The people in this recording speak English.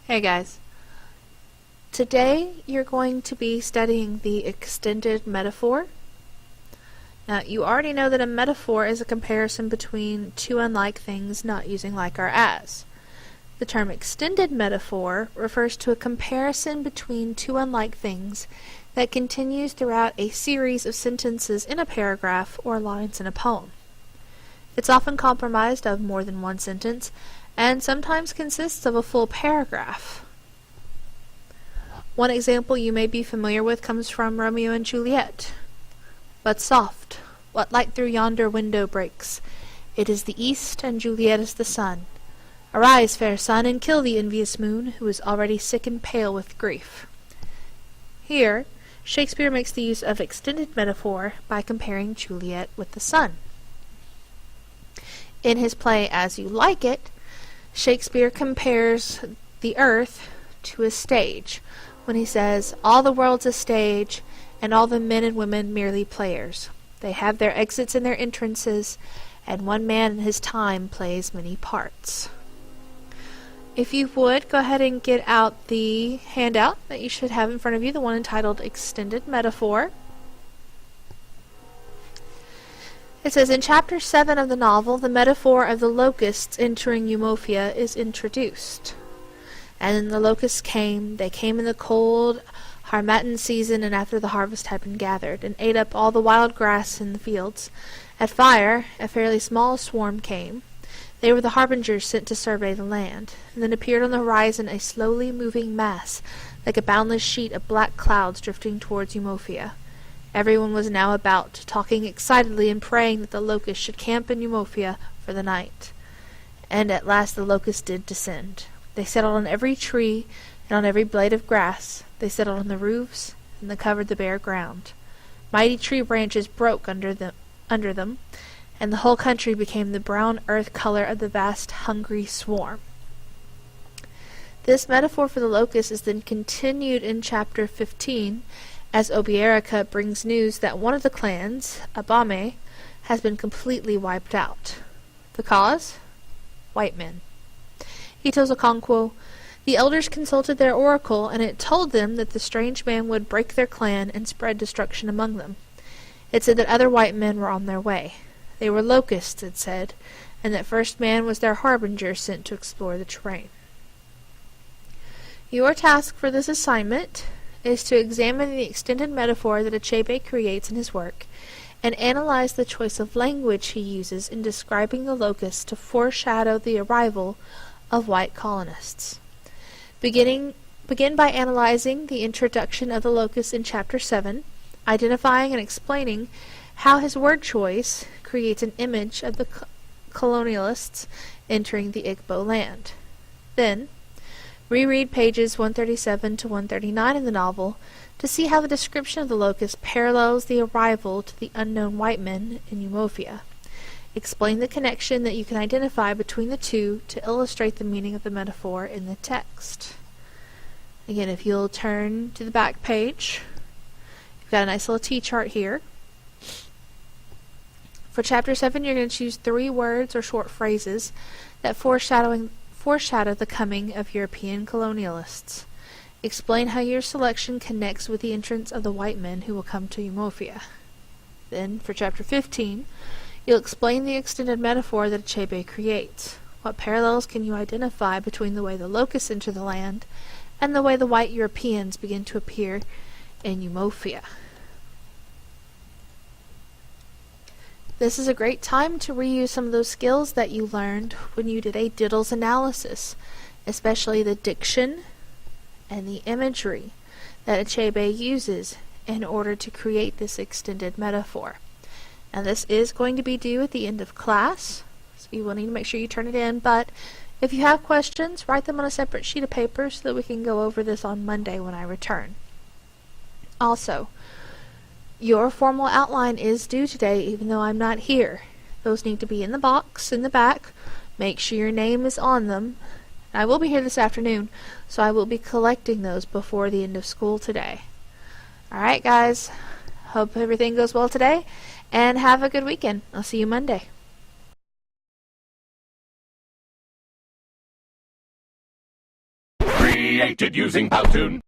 Hey guys, today you're going to be studying the extended metaphor. Now, you already know that a metaphor is a comparison between two unlike things not using like or as. The term extended metaphor refers to a comparison between two unlike things that continues throughout a series of sentences in a paragraph or lines in a poem. It's often comprised of more than one sentence and sometimes consists of a full paragraph. One example you may be familiar with comes from Romeo and Juliet. But soft, what light through yonder window breaks? It is the east, and Juliet is the sun. Arise, fair sun, and kill the envious moon, who is already sick and pale with grief. Here, Shakespeare makes the use of extended metaphor by comparing Juliet with the sun. In his play As You Like It, Shakespeare compares the earth to a stage, when he says, "All the world's a stage, and all the men and women merely players. They have their exits and their entrances, and one man in his time plays many parts." If you would, go ahead and get out the handout that you should have in front of you, the one entitled Extended Metaphor. It says, in Chapter 7 of the novel, the metaphor of the locusts entering Eumolpia is introduced. And then the locusts came. They came in the cold Harmattan season and after the harvest had been gathered, and ate up all the wild grass in the fields. At fire, a fairly small swarm came. They were the harbingers sent to survey the land. And then appeared on the horizon a slowly moving mass, like a boundless sheet of black clouds drifting towards Eumolpia. Everyone was now about, talking excitedly and praying that the locusts should camp in Eumolpia for the night. And at last the locusts did descend. They settled on every tree and on every blade of grass. They settled on the roofs, and they covered the bare ground. Mighty tree branches broke under them, and the whole country became the brown earth color of the vast hungry swarm. This metaphor for the locust is then continued in Chapter 15, as Obierica brings news that one of the clans, Abame, has been completely wiped out. The cause? White men. He tells Okonkwo, the elders consulted their oracle, and it told them that the strange man would break their clan and spread destruction among them. It said that other white men were on their way. They were locusts, it said, and that first man was their harbinger sent to explore the terrain. Your task for this assignment is to examine the extended metaphor that Achebe creates in his work and analyze the choice of language he uses in describing the locusts to foreshadow the arrival of white colonists. Begin by analyzing the introduction of the locusts in Chapter 7, identifying and explaining how his word choice creates an image of the colonialists entering the Igbo land. Then, reread pages 137 to 139 in the novel to see how the description of the locusts parallels the arrival to the unknown white men in Eumolpia. Explain the connection that you can identify between the two to illustrate the meaning of the metaphor in the text. Again, if you'll turn to the back page, you've got a nice little T-chart here. For Chapter 7, you're going to choose 3 words or short phrases that foreshadow the coming of European colonialists. Explain how your selection connects with the entrance of the white men who will come to Eumolpia. Then, for Chapter 15, you'll explain the extended metaphor that Achebe creates. What parallels can you identify between the way the locusts enter the land and the way the white Europeans begin to appear in Eumolpia? This is a great time to reuse some of those skills that you learned when you did a Diddles analysis, especially the diction and the imagery that Achebe uses in order to create this extended metaphor. Now, this is going to be due at the end of class, so you will need to make sure you turn it in, but if you have questions, write them on a separate sheet of paper so that we can go over this on Monday when I return. Also, your formal outline is due today, even though I'm not here. Those need to be in the box in the back. Make sure your name is on them. I will be here this afternoon, so I will be collecting those before the end of school today. Alright, guys. Hope everything goes well today, and have a good weekend. I'll see you Monday. Free created using Powtoon.